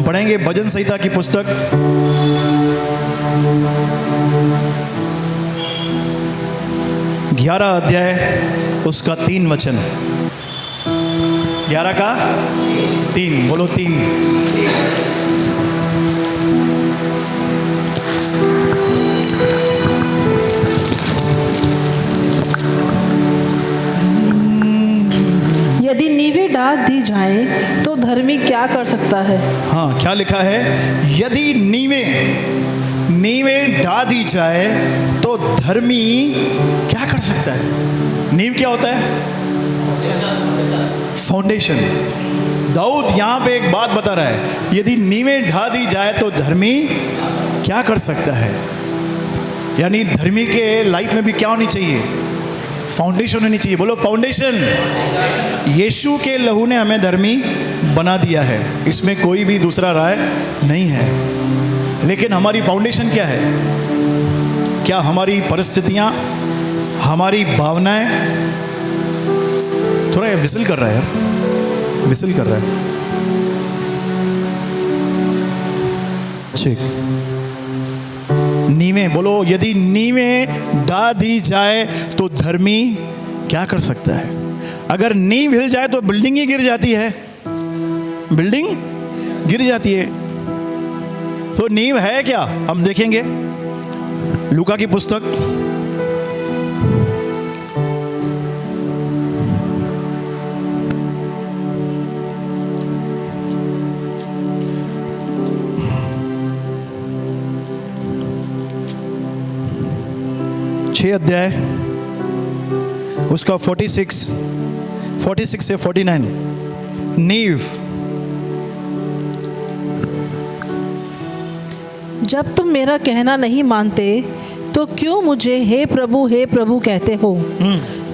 पढ़ेंगे भजन संहिता की पुस्तक 11 अध्याय उसका 3 वचन। 11 का 3, बोलो 3। यदि नींवें डाल दी जाए तो धर्मी क्या कर सकता है? हाँ, क्या लिखा है? यदि नींवें ढा दी जाए तो धर्मी क्या कर सकता है? नींव क्या होता है? फाउंडेशन। दाऊद यहाँ पे एक बात बता रहा है, यदि नींवें ढा दी जाए तो धर्मी क्या कर सकता है। यानी धर्मी के लाइफ में भी क्या होनी चाहिए? फाउंडेशन होनी चाहिए। बोलो फाउंडेशन। यीशु के लहू ने हमें धर्मी बना दिया है, इसमें कोई भी दूसरा राय नहीं है। लेकिन हमारी फाउंडेशन क्या है? क्या हमारी परिस्थितियां, हमारी भावनाएं? थोड़ा विसल कर रहा है यार, विसल कर रहा है। ठीक। नींवें, बोलो यदि नींवें ढा दी जाए तो धर्मी क्या कर सकता है। अगर नींव हिल जाए तो बिल्डिंग ही गिर जाती है, बिल्डिंग गिर जाती है। तो नींव है क्या, हम देखेंगे लूका की पुस्तक 6 अध्याय उसका 46 से 49। नींव। जब तुम मेरा कहना नहीं मानते तो क्यों मुझे हे प्रभु कहते हो?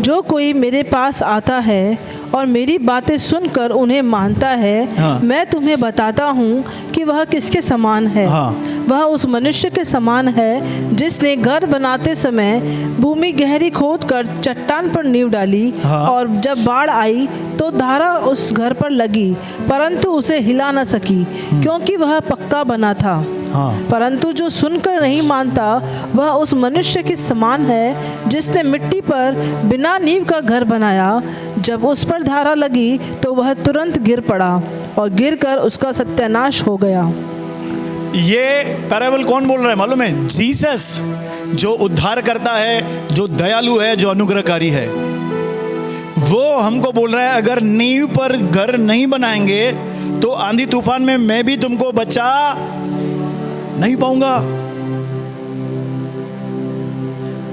जो कोई मेरे पास आता है और मेरी बातें सुनकर उन्हें मानता है, हाँ। मैं तुम्हें बताता हूँ कि वह किसके समान है। हाँ। वह उस मनुष्य के समान है जिसने घर बनाते समय भूमि गहरी खोद कर चट्टान पर नींव डाली। हाँ। और जब बाढ़ आई तो धारा उस घर पर लगी, परंतु उसे हिला न सकी, क्योंकि वह पक्का बना था। हाँ। परंतु जो सुनकर नहीं मानता वह उस मनुष्य के समान है जिसने मिट्टी पर बिना नींव का घर बनाया। जब उस पर धारा लगी तो वह तुरंत गिर पड़ा और गिरकर उसका सत्यानाश हो गया। ये पैराबल कौन बोल रहा है मालूम है? जीसस, जो उद्धार करता है, जो दयालु है, जो अनुग्रहकारी है, वो हमको बोल रहा है अगर नींव पर घर नहीं बनाएंगे तो आंधी तूफान में मैं भी तुमको बचा नहीं पाऊंगा।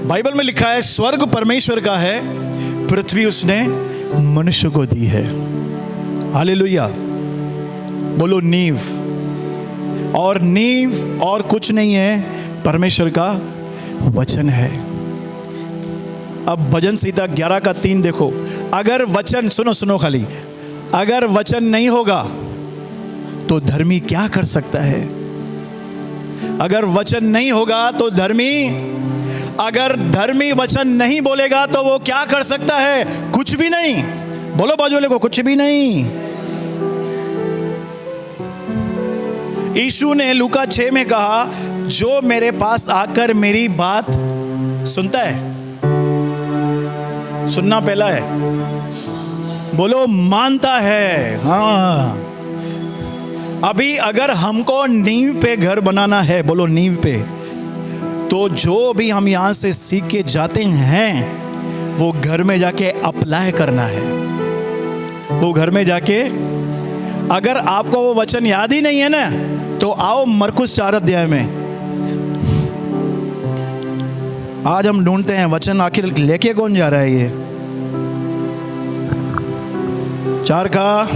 बाइबल में लिखा है स्वर्ग परमेश्वर का है, पृथ्वी उसने मनुष्य को दी है। हालेलुया। बोलो नींव। और नींव और कुछ नहीं है, परमेश्वर का वचन है। अब भजन संहिता 11 का 3 देखो। अगर वचन, सुनो खाली, अगर वचन नहीं होगा तो धर्मी क्या कर सकता है? अगर वचन नहीं होगा तो धर्मी, अगर धर्मी वचन नहीं बोलेगा तो वो क्या कर सकता है? कुछ भी नहीं। बोलो बाजू वाले को, कुछ भी नहीं। यीशु ने लूका 6 में कहा, जो मेरे पास आकर मेरी बात सुनता है, सुनना पहला है, बोलो मानता है। हाँ, अभी अगर हमको नींव पे घर बनाना है, बोलो नींव पे, तो जो भी हम यहां से सीख के जाते हैं वो घर में जाके अप्लाई करना है। वो घर में जाके, अगर आपको वो वचन याद ही नहीं है ना, तो आओ मरकुस 4 अध्याय में। आज हम ढूंढते हैं वचन, आखिर लेके कौन जा रहा है? ये 4 का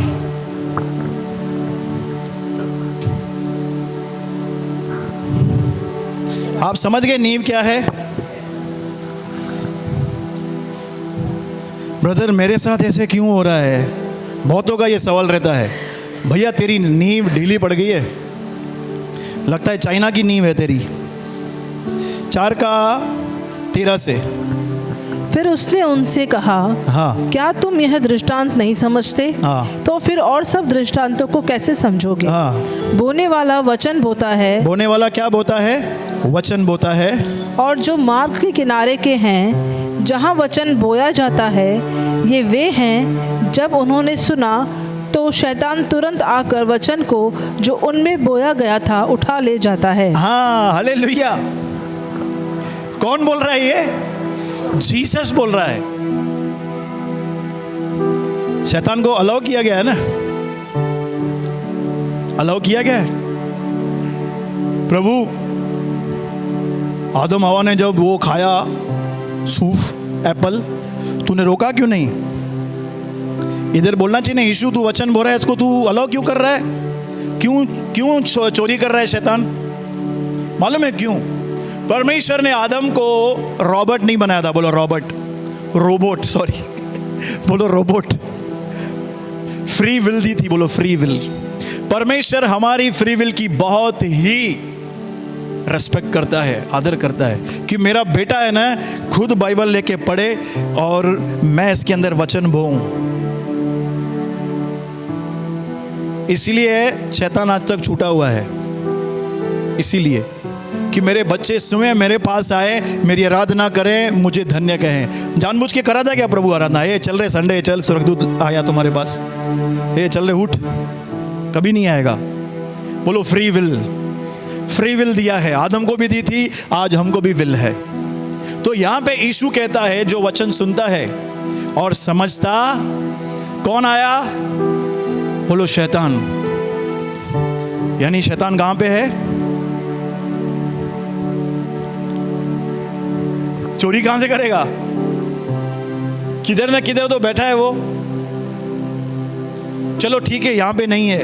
आप समझ गए नींव क्या है? ब्रदर मेरे साथ ऐसे क्यों हो रहा है? बहुतों का ये सवाल रहता है, भैया तेरी नींव ढीली पड़ गई है, लगता है चाइना की नींव है तेरी। 4 का 13 से। फिर उसने उनसे कहा, हाँ क्या तुम यह दृष्टांत नहीं समझते? हाँ तो फिर और सब दृष्टांतों को कैसे समझोगे? हाँ। बोने वाला वचन बोता है, बोने वाला क्या बोता है? वचन बोता है। और जो मार्ग के किनारे के हैं, जहाँ वचन बोया जाता है, ये वे हैं जब उन्होंने सुना तो शैतान तुरंत आकर वचन को जो उनमें बोया गया था उठा ले जाता है। हाँ, हालेलुया। कौन बोल रहा है ये? जीसस बोल रहा है। शैतान को अलाउ किया गया है ना, अलाउ किया गया है। प्रभु आदम हवा ने जब वो खाया सूफ एप्पल, तूने रोका क्यों नहीं? इधर बोलना चाहिए ना, यीशु तू वचन बोल रहा है, इसको तू अलाउ क्यों कर रहा है? क्यों चोरी कर रहा है शैतान? मालूम है क्यों? परमेश्वर ने आदम को रॉबर्ट नहीं बनाया था। बोलो रॉबर्ट, रोबोट, सॉरी बोलो रोबोट। फ्री विल दी थी, बोलो फ्री विल। परमेश्वर हमारी फ्री विल की बहुत ही रेस्पेक्ट करता है, आदर करता है कि मेरा बेटा है ना, खुद बाइबल लेके पढ़े और मैं इसके अंदर वचन बोऊं। इसीलिए शैतान आज तक छूटा हुआ है, इसीलिए कि मेरे बच्चे सुने, मेरे पास आए, मेरी आराधना करें, मुझे धन्य कहें। जानबूझ के करा था क्या प्रभु आराधना? ये चल रहे संडे, चल स्वर्गदूत आया तुम्हारे पास, ये चल रहे उठ, कभी नहीं आएगा। बोलो फ्री विल। फ्री विल दिया है, आदम को भी दी थी, आज हमको भी विल है। तो यहाँ पे यीशु कहता है जो वचन सुनता है और समझता, कौन आया? बोलो शैतान। यानी शैतान कहां पे है? चोरी कहां से करेगा? किधर ना किधर तो बैठा है वो। चलो ठीक है, यहां पे नहीं है,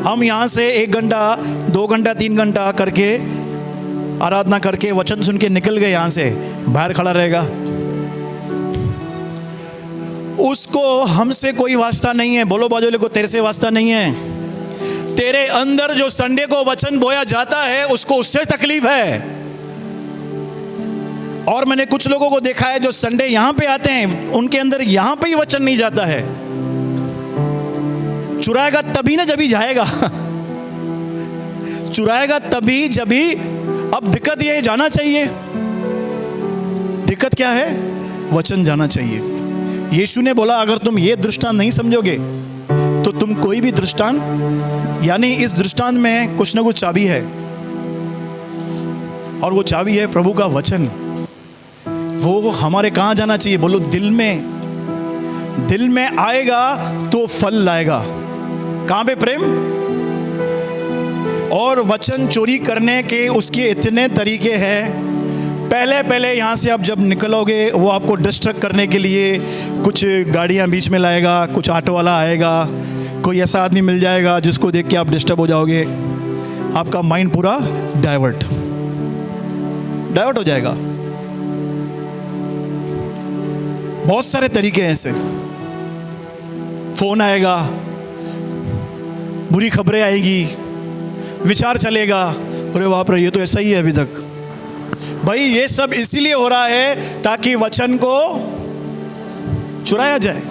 हम यहां से 1 घंटा 2 घंटा 3 घंटा करके आराधना करके वचन सुन के निकल गए, यहां से बाहर खड़ा रहेगा। उसको हमसे कोई वास्ता नहीं है। बोलो बाजूले को, तेरे से वास्ता नहीं है। तेरे अंदर जो संडे को वचन बोया जाता है उसको उससे तकलीफ है। और मैंने कुछ लोगों को देखा है जो संडे यहां पे आते हैं, उनके अंदर यहां पे ही वचन नहीं जाता है। चुराएगा तभी ना जभी जाएगा चुराएगा तभी जभी। अब दिक्कत ये जाना चाहिए, दिक्कत क्या है? वचन जाना चाहिए। यीशु ने बोला अगर तुम ये दृष्टांत नहीं समझोगे तो तुम कोई भी दृष्टांत, यानी इस दृष्टांत में कुछ ना कुछ चाबी है, और वो चाबी है प्रभु का वचन। वो हमारे कहां जाना चाहिए? बोलो दिल में। दिल में आएगा तो फल लाएगा। कहां पे? प्रेम। और वचन चोरी करने के उसके इतने तरीके हैं। पहले यहाँ से आप जब निकलोगे, वो आपको डिस्ट्रैक्ट करने के लिए कुछ गाड़ियाँ बीच में लाएगा, कुछ ऑटो वाला आएगा, कोई ऐसा आदमी मिल जाएगा जिसको देख के आप डिस्टर्ब हो जाओगे, आपका माइंड पूरा डाइवर्ट हो जाएगा। बहुत सारे तरीके हैं ऐसे। फोन आएगा, बुरी खबरें आएगी, विचार चलेगा, अरे बाप रे ये तो ऐसा ही है अभी तक। भाई ये सब इसीलिए हो रहा है ताकि वचन को चुराया जाए।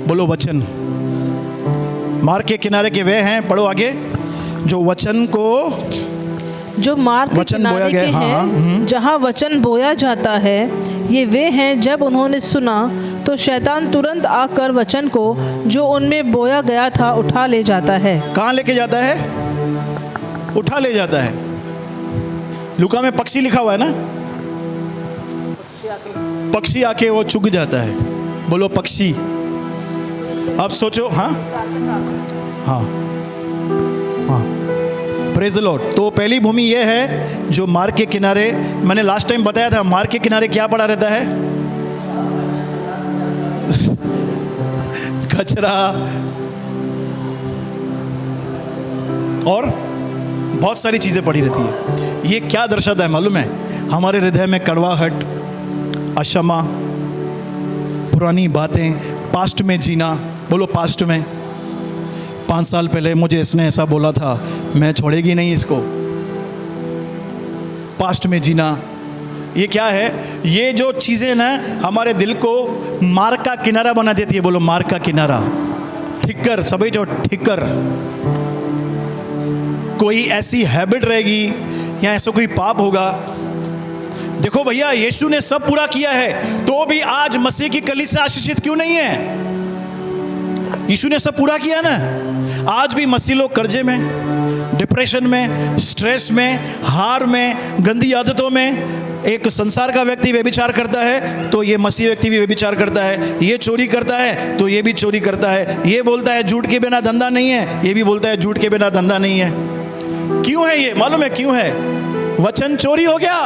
बोलो वचन। मार्ग के किनारे के वे हैं, पढ़ो आगे, जो वचन को, जो मार्ग के वचन किनारे बोया गया, के हाँ, हैं, जहाँ वचन बोया जाता है, ये वे हैं जब उन्होंने सुना तो शैतान तुरंत आकर वचन को जो उनमें बोया गया था उठा ले जाता है। कहाँ लेके जाता है? उठा ले जाता है। लुका में पक्षी लिखा हुआ है ना, पक्षी आके वो चुग जाता है। बोलो पक्षी। अब सोचो, हाँ हाँ हाँ, प्रेज़ द लॉर्ड। तो पहली भूमि ये है जो मार्ग के किनारे, मैंने लास्ट टाइम बताया था, मार्ग के किनारे क्या पड़ा रहता है? कचरा और बहुत सारी चीज़ें पड़ी रहती है। ये क्या दर्शाता है मालूम है? हमारे हृदय में कड़वाहट, अक्षमा, पुरानी बातें, पास्ट में जीना। बोलो पास्ट में। 5 साल पहले मुझे इसने ऐसा बोला था, मैं छोड़ेगी नहीं इसको। पास्ट में जीना, ये क्या है? ये जो चीज़ें ना हमारे दिल को मार्ग का किनारा बना देती है। बोलो मार्ग का किनारा, ठिक्कर, सभी जो ठिक्कर। कोई ऐसी हैबिट रहेगी या ऐसा कोई पाप होगा। देखो भैया, यीशु ने सब पूरा किया है, तो भी आज मसीह की कलीसिया आशीषित क्यों नहीं है? यीशु ने सब पूरा किया ना। आज भी मसीह लोग कर्जे में, डिप्रेशन में, स्ट्रेस में, हार में, गंदी आदतों में। एक संसार का व्यक्ति व्यभिचार करता है तो ये मसीह व्यक्ति भी व्यभिचार करता है। ये चोरी करता है तो ये भी चोरी करता है। ये बोलता है झूठ के बिना धंधा नहीं है, ये भी बोलता है झूठ के बिना धंधा नहीं है। क्यों है ये? मालूम है क्यों है? वचन चोरी हो गया।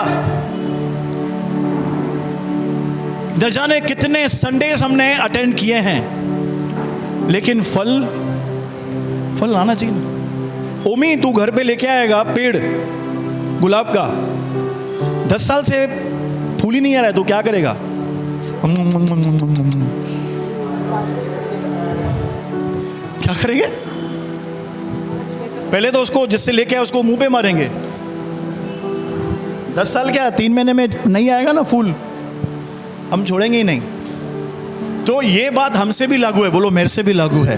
न जाने कितने संडेज हमने अटेंड किए हैं, लेकिन फल आना चाहिए ना। ओमी, तू घर पे लेके आएगा पेड़ गुलाब का, 10 साल से फूल ही नहीं आ रहा है, तो क्या करेगा? क्या करेंगे? पहले तो उसको जिससे लेके आए उसको मुंह पे मारेंगे। 10 साल क्या, 3 महीने में नहीं आएगा ना फूल, हम छोड़ेंगे ही नहीं। तो ये बात हमसे भी लागू है। बोलो मेरे से भी लागू है।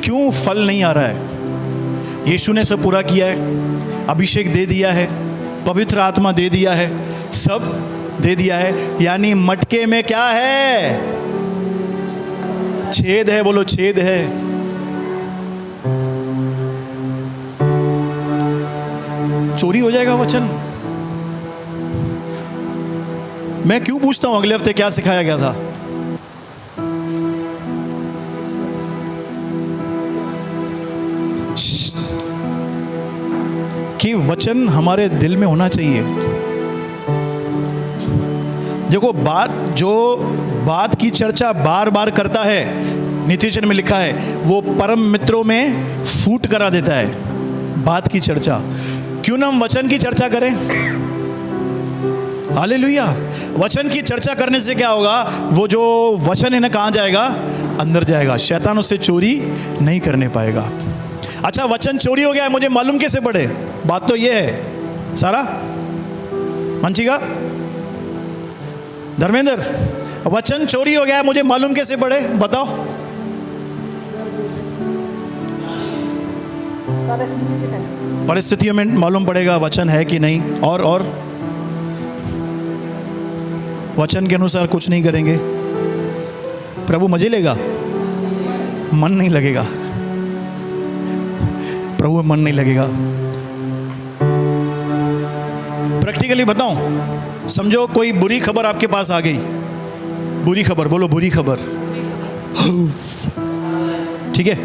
क्यों फल नहीं आ रहा है? यीशु ने सब पूरा किया है, अभिषेक दे दिया है, पवित्र आत्मा दे दिया है, सब दे दिया है। यानी मटके में क्या है? छेद है। बोलो छेद है। चोरी हो जाएगा वचन। मैं क्यों पूछता हूं अगले हफ्ते क्या सिखाया गया था? कि वचन हमारे दिल में होना चाहिए। देखो, बात की चर्चा बार बार करता है, नीतिवचन में लिखा है, वो परम मित्रों में फूट करा देता है बात की चर्चा। क्यों ना हम वचन की चर्चा करें? हालेलुया। वचन की चर्चा करने से क्या होगा? वो जो वचन है ना, कहाँ जाएगा? अंदर जाएगा। शैतान उससे चोरी नहीं करने पाएगा। अच्छा, वचन चोरी हो गया है, मुझे मालूम कैसे पड़े? बात तो ये है। सारा मंचिका, धर्मेंद्र, वचन चोरी हो गया है, मुझे मालूम कैसे पड़े? बताओ। परिस्थितियों में मालूम पड़ेगा वचन है कि नहीं। और वचन के अनुसार कुछ नहीं करेंगे, प्रभु मजे लेगा, मन नहीं लगेगा। प्रभु मन नहीं लगेगा। प्रैक्टिकली बताऊं, समझो कोई बुरी खबर आपके पास आ गई। बुरी खबर, बोलो बुरी खबर। ठीक है,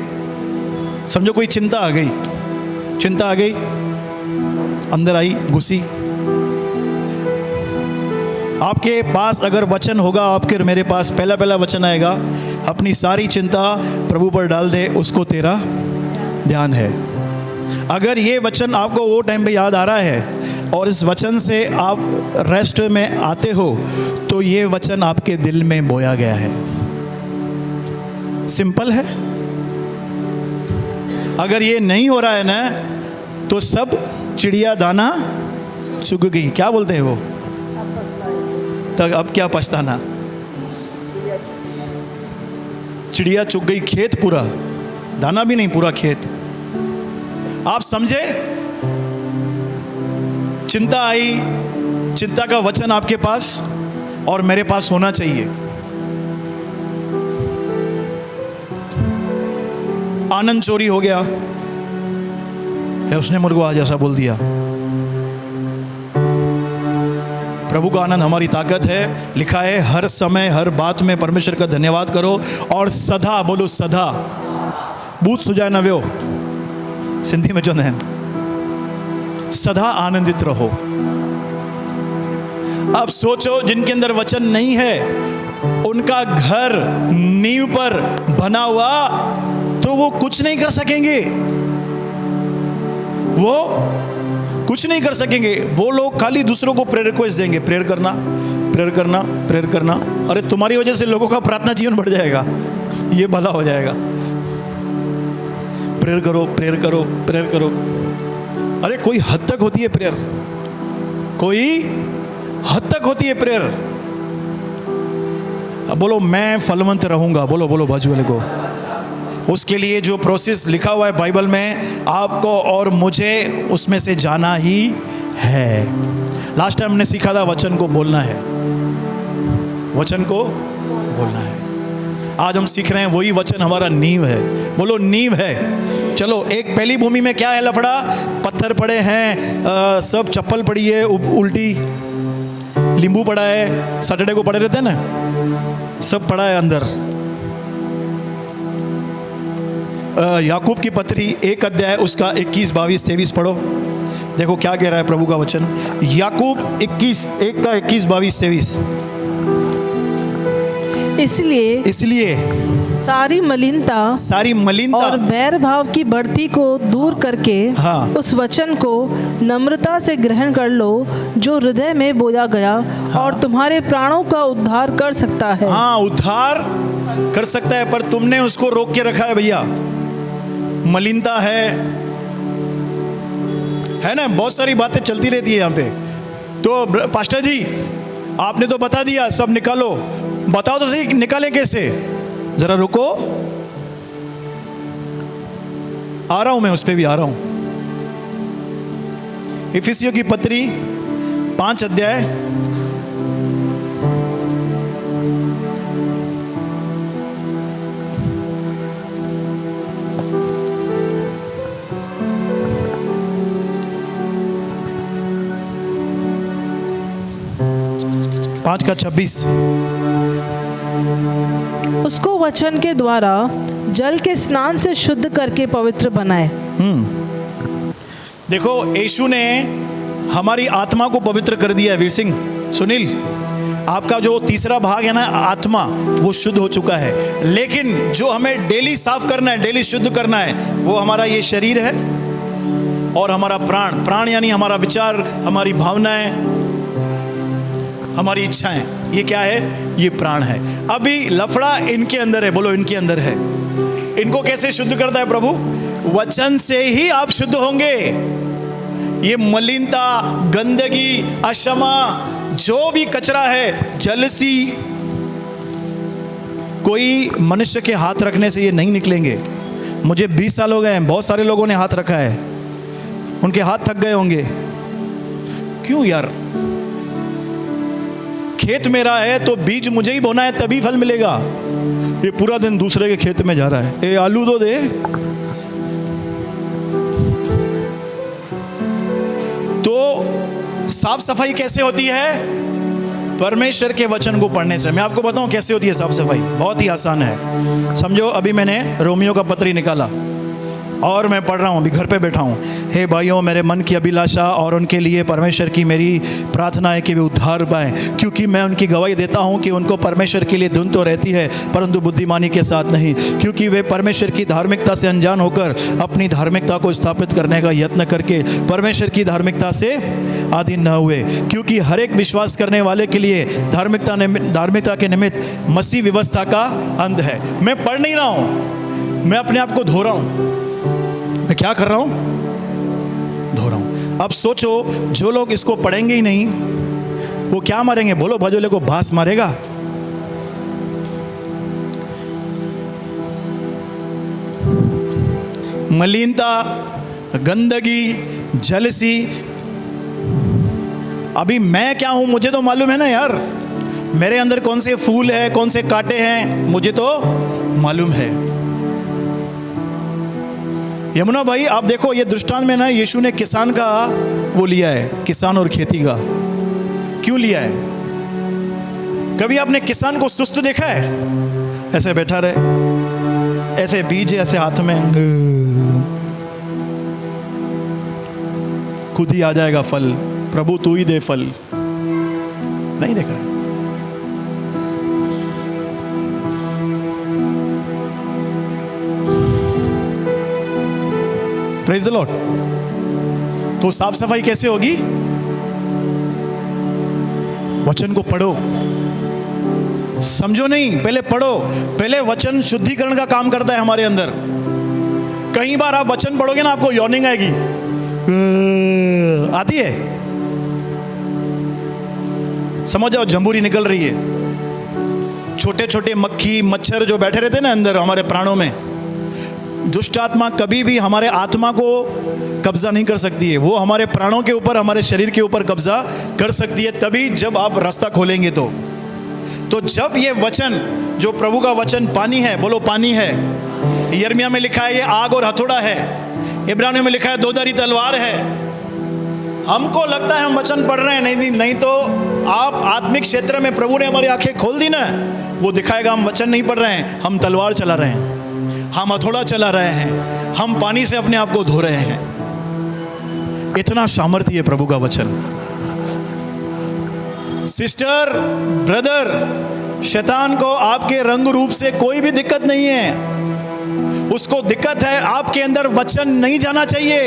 समझो कोई चिंता आ गई। चिंता आ गई, अंदर आई, घुसी। आपके पास अगर वचन होगा, आपके और मेरे पास पहला वचन आएगा, अपनी सारी चिंता प्रभु पर डाल दे, उसको तेरा ध्यान है। अगर ये वचन आपको वो टाइम पे याद आ रहा है और इस वचन से आप रेस्ट में आते हो, तो ये वचन आपके दिल में बोया गया है। सिंपल है। अगर ये नहीं हो रहा है ना, तो सब चिड़िया दाना चुग गई। क्या बोलते हैं वो? तब अब क्या पछताना? चिड़िया चुग गई, खेत पूरा, दाना भी नहीं, पूरा खेत। आप समझे? चिंता आई, चिंता का वचन आपके पास और मेरे पास होना चाहिए। आनंद चोरी हो गया है, उसने मुझको आज ऐसा बोल दिया। प्रभु का आनंद हमारी ताकत है। लिखा है हर समय हर बात में परमेश्वर का धन्यवाद करो और सदा, बोलो सदा, बूथ सुजाए न व्यो, सिंधी में जो है, सदा आनंदित रहो। अब सोचो, जिनके अंदर वचन नहीं है, उनका घर नींव पर बना हुआ, तो वो कुछ नहीं कर सकेंगे। वो कुछ नहीं कर सकेंगे। वो लोग खाली दूसरों को प्रेयर रिक्वेस्ट देंगे, प्रेयर करना, प्रेयर करना, प्रेयर करना। अरे तुम्हारी वजह से लोगों का प्रार्थना जीवन बढ़ जाएगा, ये भला हो जाएगा। प्रेयर करो, प्रेयर करो, प्रेयर करो। अरे कोई हद तक होती है प्रेयर, कोई हद तक होती है प्रेयर। अब बोलो मैं फलवंत रहूंगा, बोलो बोलो बाजू वाले को। उसके लिए जो प्रोसेस लिखा हुआ है बाइबल में, आपको और मुझे उसमें से जाना ही है। लास्ट टाइम हमने सीखा था वचन को बोलना है, वचन को बोलना है। आज हम सीख रहे हैं वही वचन हमारा नींव है, बोलो नींव है। चलो, एक पहली भूमि में क्या है लफड़ा, पत्थर पड़े हैं, सब चप्पल पड़ी है उल्टी, नींबू पड़ा है, सैटरडे को पड़े रहते हैं ना, सब पड़ा है अंदर। याकूब की पत्री 1 अध्याय उसका 21, 22, 23 पढ़ो, देखो क्या कह रहा है प्रभु का वचन। याकूब 1 का 21, 22, 23। इसलिए सारी मलिनता और बैर भाव की बढ़ती को दूर करके हाँ। उस वचन को नम्रता से ग्रहण कर लो जो हृदय में बोया गया और तुम्हारे प्राणों का उद्धार कर सकता है। हाँ, उद्धार कर सकता है, पर तुमने उसको रोक के रखा है भैया। मलिनता है ना, बहुत सारी बातें चलती रहती है यहाँ पे। तो पास्टर जी आपने तो बता दिया सब निकालो, बताओ तो सही निकालें कैसे, जरा रुको, आ रहा हूं मैं, उस पे भी आ रहा हूं। इफिसियों की पत्री 5 अध्याय 5 का 26। उसको वचन के द्वारा जल के स्नान से शुद्ध करके पवित्र बनाए। देखो, यीशु ने हमारी आत्मा को पवित्र कर दिया है। वीर सिंह, सुनील, आपका जो तीसरा भाग है ना, आत्मा, वो शुद्ध हो चुका है। लेकिन जो हमें डेली साफ करना है, डेली शुद्ध करना है, वो हमारा ये शरीर है और हमारा प्राण यानी हमारा विचार, हमारी भावनाएं, हमारी इच्छाएं, ये क्या है, ये प्राण है। अभी लफड़ा इनके अंदर है, बोलो इनके अंदर है। इनको कैसे शुद्ध करता है प्रभु? वचन से ही आप शुद्ध होंगे। ये मलिनता, गंदगी, अक्षमा, जो भी कचरा है, जलसी, कोई मनुष्य के हाथ रखने से ये नहीं निकलेंगे। मुझे 20 साल हो गए हैं, बहुत सारे लोगों ने हाथ रखा है, उनके हाथ थक गए होंगे। क्यों यार? खेत मेरा है तो बीज मुझे ही बोना है, तभी फल मिलेगा। ये पूरा दिन दूसरे के खेत में जा रहा है, ए आलू तो दे। तो साफ सफाई कैसे होती है? परमेश्वर के वचन को पढ़ने से। मैं आपको बताऊं कैसे होती है साफ सफाई, बहुत ही आसान है। समझो, अभी मैंने रोमियो का पत्री निकाला और मैं पढ़ रहा हूँ, अभी घर पे बैठा हूँ। हे भाइयों, मेरे मन की अभिलाषा और उनके लिए परमेश्वर की मेरी प्रार्थना है कि वे उद्धार पाएं, क्योंकि मैं उनकी गवाही देता हूँ कि उनको परमेश्वर के लिए धुन तो रहती है, परंतु बुद्धिमानी के साथ नहीं, क्योंकि वे परमेश्वर की धार्मिकता से अनजान होकर अपनी धार्मिकता को स्थापित करने का यत्न करके परमेश्वर की धार्मिकता से अधीन न हुए। क्योंकि हर एक विश्वास करने वाले के लिए धार्मिकता के निमित्त मसीह व्यवस्था का अंत है। मैं पढ़ नहीं रहा हूँ, मैं अपने आप को धो रहा हूँ। मैं क्या कर रहा हूं? धो रहा हूं। अब सोचो, जो लोग इसको पढ़ेंगे ही नहीं, वो क्या मारेंगे? बोलो, भजोले को बांस मारेगा। मलिनता, गंदगी, जलसी। अभी मैं क्या हूं मुझे तो मालूम है ना यार, मेरे अंदर कौन से फूल है, कौन से कांटे हैं, मुझे तो मालूम है। यमुना भाई, आप देखो, ये दृष्टांत में ना यीशु ने किसान का वो लिया है, किसान और खेती का। क्यों लिया है? कभी आपने किसान को सुस्त देखा है? ऐसे बैठा रहे, ऐसे बीज ऐसे हाथ में, खुद ही आ जाएगा फल, प्रभु तू ही दे फल। नहीं देखा है। Praise the Lord. तो साफ सफाई कैसे होगी? वचन को पढ़ो, समझो नहीं, पहले पढ़ो। पहले वचन शुद्धिकरण का काम करता है हमारे अंदर। कई बार आप वचन पढ़ोगे ना, आपको यॉर्निंग आएगी, आती है। समझ जाओ, जंबूरी निकल रही है। छोटे छोटे मक्खी मच्छर जो बैठे रहते हैं ना अंदर हमारे प्राणों में, दुष्ट आत्मा कभी भी हमारे आत्मा को कब्जा नहीं कर सकती है। वो हमारे प्राणों के ऊपर, हमारे शरीर के ऊपर कब्जा कर सकती है तभी जब आप रास्ता खोलेंगे। तो जब ये वचन, जो प्रभु का वचन पानी है, बोलो पानी है। यिर्मयाह में लिखा है ये आग और हथौड़ा है। इब्रानियों में लिखा है दोधारी तलवार है। हमको लगता है हम वचन पढ़ रहे हैं, नहीं तो आप आत्मिक क्षेत्र में प्रभु ने हमारी आंखें खोल दी ना, वो दिखाएगा हम वचन नहीं पढ़ रहे हैं, हम तलवार चला रहे हैं, हम हथौड़ा चला रहे हैं, हम पानी से अपने आप को धो रहे हैं। इतना सामर्थ्य है प्रभु का वचन। सिस्टर, ब्रदर, शैतान को आपके रंग रूप से कोई भी दिक्कत नहीं है। उसको दिक्कत है आपके अंदर वचन नहीं जाना चाहिए।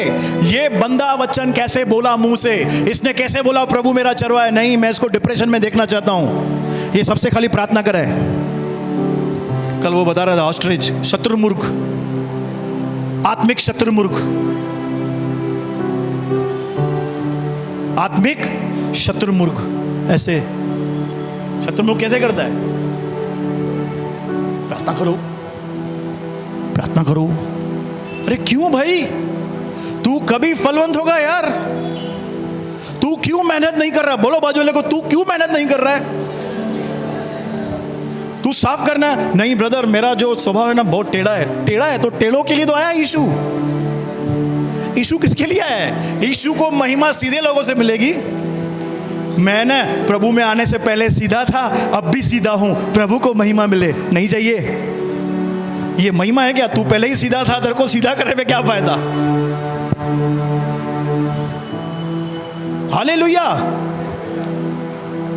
ये बंदा वचन कैसे बोला मुंह से, इसने कैसे बोला प्रभु मेरा चरवा है। नहीं, मैं इसको डिप्रेशन में देखना चाहता हूं। ये सबसे खाली प्रार्थना करे। कल वो बता रहा था ऑस्ट्रिच, शत्रुमुर्ग, आत्मिक शत्रुमुर्ग, आत्मिक शत्रुमुर्ग। ऐसे शत्रुमुर्ग कैसे करता है? प्रार्थना करो, प्रार्थना करो। अरे क्यों भाई, तू कभी फलवंत होगा यार? तू क्यों मेहनत नहीं कर रहा? बोलो बाजू वाले को, तू क्यों मेहनत नहीं कर रहा है? तू साफ करना। नहीं ब्रदर, मेरा जो स्वभाव है ना बहुत टेढ़ा है। टेढ़ा है तो टेढ़ों के लिए तो आया यीशु। यीशु किसके लिए आया है? यीशु को महिमा सीधे लोगों से मिलेगी। मैं ना प्रभु में आने से पहले सीधा था, अब भी सीधा हूं, प्रभु को महिमा मिले। नहीं चाहिए। ये महिमा है क्या? तू पहले ही सीधा था, तेरे को सीधा करने में क्या फायदा? हालेलुया।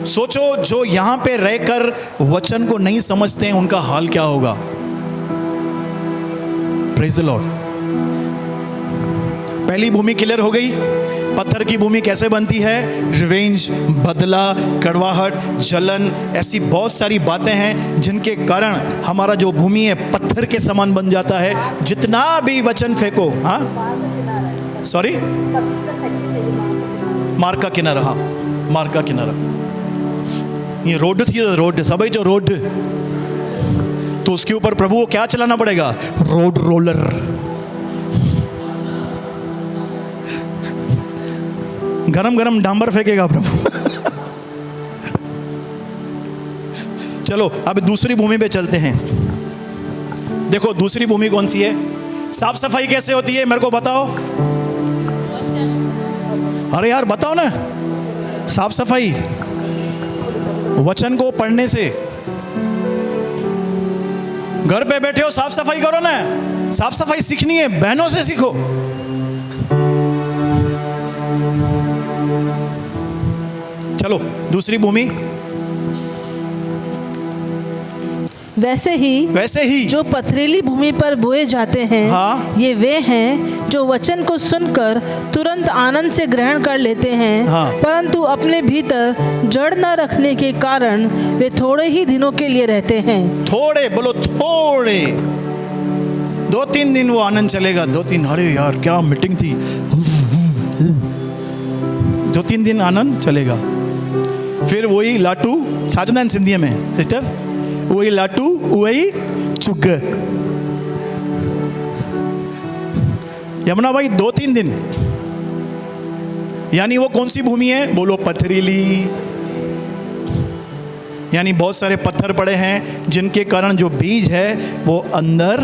सोचो जो यहां पे रहकर वचन को नहीं समझते हैं उनका हाल क्या होगा। Praise the Lord. पहली भूमि क्लियर हो गई। पत्थर की भूमि कैसे बनती है? रिवेंज, बदला, कड़वाहट, जलन, ऐसी बहुत सारी बातें हैं जिनके कारण हमारा जो भूमि है पत्थर के समान बन जाता है। जितना भी वचन फेंको, हाँ सॉरी, मार्ग का किनारा, हाँ मार्ग का किनारा। ये रोड थी, रोड सभी जो रोड, तो उसके ऊपर प्रभु को क्या चलाना पड़ेगा? Road roller. गरम गरम डांबर फेंकेगा प्रभु। चलो अब दूसरी भूमि पे चलते हैं। देखो दूसरी भूमि कौन सी है? साफ सफाई कैसे होती है मेरे को बताओ। अरे यार बताओ ना। साफ सफाई वचन को पढ़ने से। घर पे बैठे हो साफ सफाई करो ना। साफ सफाई सीखनी है, बहनों से सीखो। चलो दूसरी भूमि। वैसे ही जो पथरीली भूमि पर बोए जाते हैं, हाँ। ये वे हैं जो वचन को सुनकर तुरंत आनंद से ग्रहण कर लेते हैं, हाँ। परंतु अपने भीतर जड़ न रखने के कारण वे थोड़े ही दिनों के लिए रहते हैं। थोड़े, बोलो थोड़े। 2-3 दिन वो आनंद चलेगा। 2-3, अरे यार क्या मीटिंग थी। 2-3 दिन आनंद चलेगा, फिर वही लाटू, साधना सिंधी में सिस्टर, वही लाटू वही चुग। यमुना भाई 2-3 दिन, यानी वो कौन सी भूमि है? बोलो पथरीली। यानी बहुत सारे पत्थर पड़े हैं जिनके कारण जो बीज है वो अंदर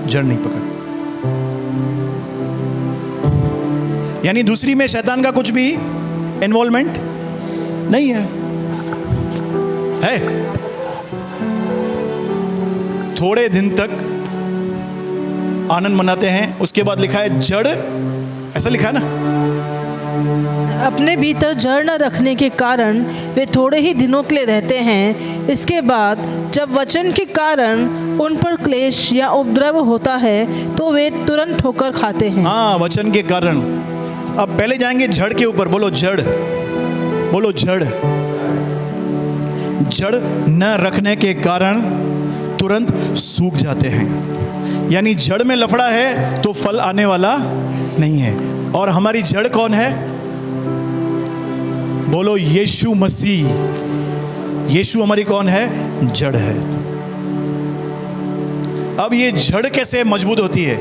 जड़ नहीं पकड़। यानी दूसरी में शैतान का कुछ भी इन्वॉल्वमेंट नहीं है। थोड़े दिन तक आनंद मनाते हैं, उसके बाद लिखा है जड़, ऐसा लिखा है ना। अपने भीतर जड़ न रखने के कारण वे थोड़े ही दिनों के लिए रहते हैं। इसके बाद जब वचन के कारण उन पर क्लेश या उपद्रव होता है तो वे तुरंत ठोकर खाते हैं। हाँ, वचन के कारण। अब पहले जाएंगे जड़ के ऊपर। बोलो जड़, बोलो जड़। जड़ न रखने के कारण तुरंत सूख जाते हैं। यानी जड़ में लफड़ा है तो फल आने वाला नहीं है। और हमारी जड़ कौन है? बोलो यीशु मसीह। यीशु हमारी कौन है? जड़ है। अब ये जड़ कैसे मजबूत होती है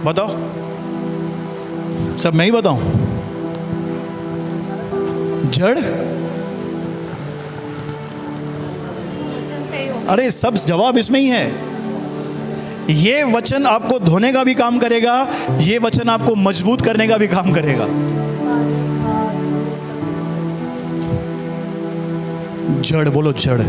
बताओ? सब मैं ही बताऊं? जड़, अरे सब जवाब इसमें ही है। ये वचन आपको धोने का भी काम करेगा, ये वचन आपको मजबूत करने का भी काम करेगा। जड़, बोलो जड़।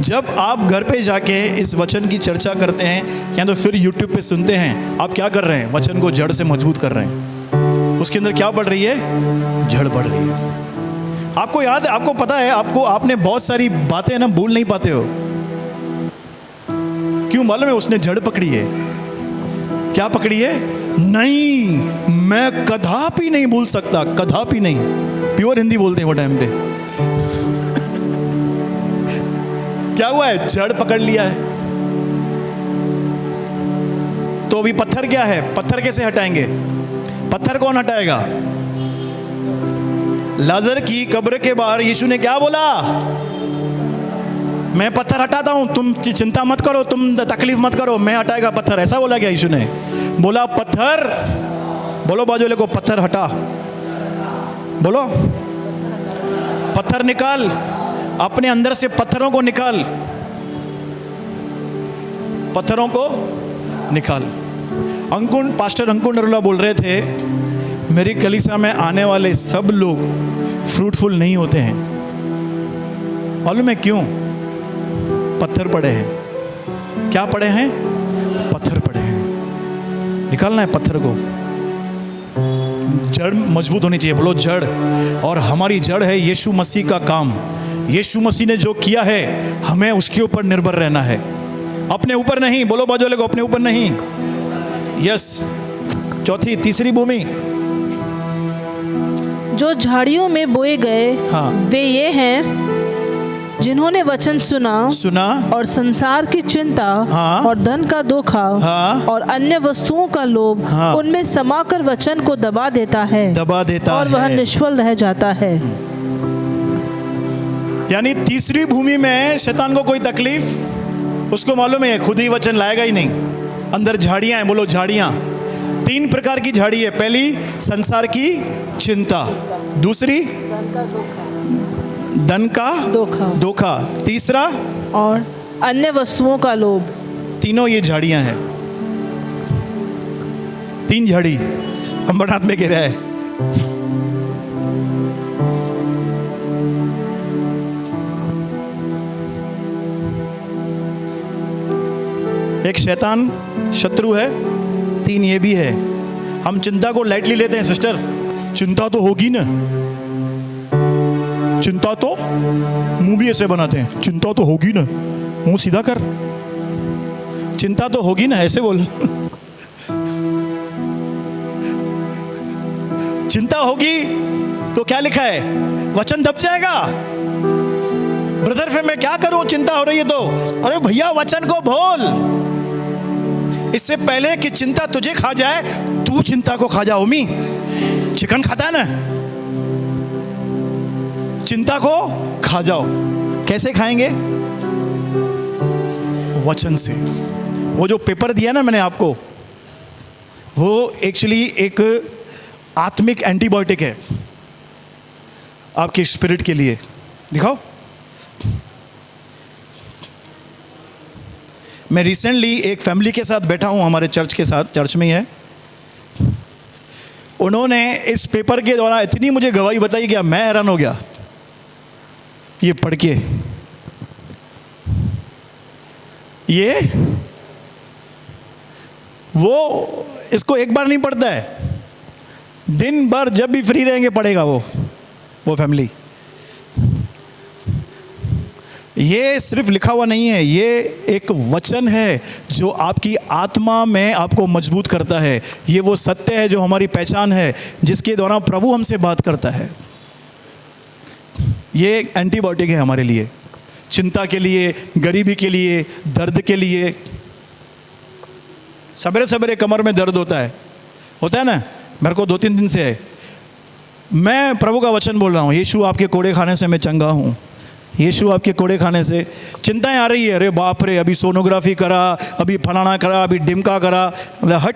जब आप घर पे जाके इस वचन की चर्चा करते हैं या तो फिर YouTube पे सुनते हैं, आप क्या कर रहे हैं? वचन को जड़ से मजबूत कर रहे हैं। उसके अंदर क्या बढ़ रही है? जड़ बढ़ रही है। आपको याद है, आपको पता है, आपने बहुत सारी बातें ना भूल नहीं पाते हो। क्यों मालूम है? उसने जड़ पकड़ी है। क्या पकड़ी है? नहीं, मैं कदापि नहीं भूल सकता, कदापि नहीं। प्योर हिंदी बोलते हैं वो टाइम पे। क्या हुआ है? जड़ पकड़ लिया है। तो अभी पत्थर क्या है? पत्थर कैसे हटाएंगे? पत्थर कौन हटाएगा? लाजर की कब्र के बाहर यीशु ने क्या बोला? मैं पत्थर हटाता हूं, तुम चिंता मत करो, तुम तकलीफ मत करो, मैं हटाएगा पत्थर। ऐसा बोला क्या यीशु ने? बोला पत्थर, बोलो बाजू वाले को, पत्थर हटा। बोलो पत्थर निकाल, अपने अंदर से पत्थरों को निकाल, पत्थरों को निकाल। पास्टर अंकुर नरोला बोल रहे थे, मेरी कलीसिया में आने वाले सब लोग फ्रूटफुल नहीं होते हैं। मालूम है क्यों? पत्थर पड़े हैं। क्या पड़े हैं? पत्थर पड़े हैं। निकालना है पत्थर को। जड़ मजबूत होनी चाहिए। बोलो जड़। और हमारी जड़ है यीशु मसीह का काम। यीशु मसीह ने जो किया है, हमें उसके ऊपर निर्भर रहना है, अपने ऊपर नहीं। बोलो बाजू वाले को, अपने ऊपर नहीं। यस। तीसरी भूमि जो झाड़ियों में बोए गए, हाँ। वे ये हैं जिन्होंने वचन सुना और संसार की चिंता, हाँ। और धन का धोखा, हाँ। और अन्य वस्तुओं का लोभ, हाँ। उनमें समाकर वचन को दबा देता है और वह निष्फल रह जाता है। यानी तीसरी भूमि में शैतान को कोई तकलीफ, उसको मालूम है खुद ही वचन लाएगा ही नहीं। अंदर झाड़ियां हैं। बोलो झाड़ियां। 3 प्रकार की झाड़ी है। पहली संसार की चिंता, दूसरी धन का धोखा, तीसरा और अन्य वस्तुओं का लोभ। तीनों ये झाड़ियां हैं। 3 झाड़ी अमरनाथ में गिरा है। एक शैतान शत्रु है, 3 ये भी है। हम चिंता को लाइटली लेते हैं सिस्टर। चिंता तो होगी ना, चिंता तो मुंह भी ऐसे बनाते हैं, चिंता तो होगी ना, मुंह सीधा कर, चिंता तो होगी ना, ऐसे बोल। चिंता होगी तो क्या लिखा है? वचन दब जाएगा। ब्रदर फिर मैं क्या करूं, चिंता हो रही है तो? अरे भैया वचन को बोल। इससे पहले कि चिंता तुझे खा जाए, तू चिंता को खा जाओ। मी चिकन खाता है ना, चिंता को खा जाओ। कैसे खाएंगे? वचन से। वो जो पेपर दिया ना मैंने आपको, वो एक्चुअली एक आत्मिक एंटीबायोटिक है आपके स्पिरिट के लिए। दिखाओ। मैं रिसेंटली एक फैमिली के साथ बैठा हूं, हमारे चर्च के साथ, चर्च में ही है। उन्होंने इस पेपर के द्वारा इतनी मुझे गवाही बताई कि मैं हैरान हो गया ये पढ़ के। ये वो इसको एक बार नहीं पढ़ता है, दिन भर जब भी फ्री रहेंगे पढ़ेगा वो फैमिली। ये सिर्फ लिखा हुआ नहीं है, ये एक वचन है जो आपकी आत्मा में आपको मजबूत करता है। ये वो सत्य है जो हमारी पहचान है, जिसके द्वारा प्रभु हमसे बात करता है। ये एक एंटीबायोटिक है हमारे लिए, चिंता के लिए, गरीबी के लिए, दर्द के लिए। सवेरे सवेरे कमर में दर्द होता है ना, मेरे को 2-3 दिन से है। मैं प्रभु का वचन बोल रहा हूँ, यीशु आपके कोड़े खाने से मैं चंगा हूँ। यीशु आपके कोड़े खाने से चिंताएं आ रही है, अरे बाप रे, अभी सोनोग्राफी करा, अभी फलाना करा, अभी डिमका करा, मतलब हट,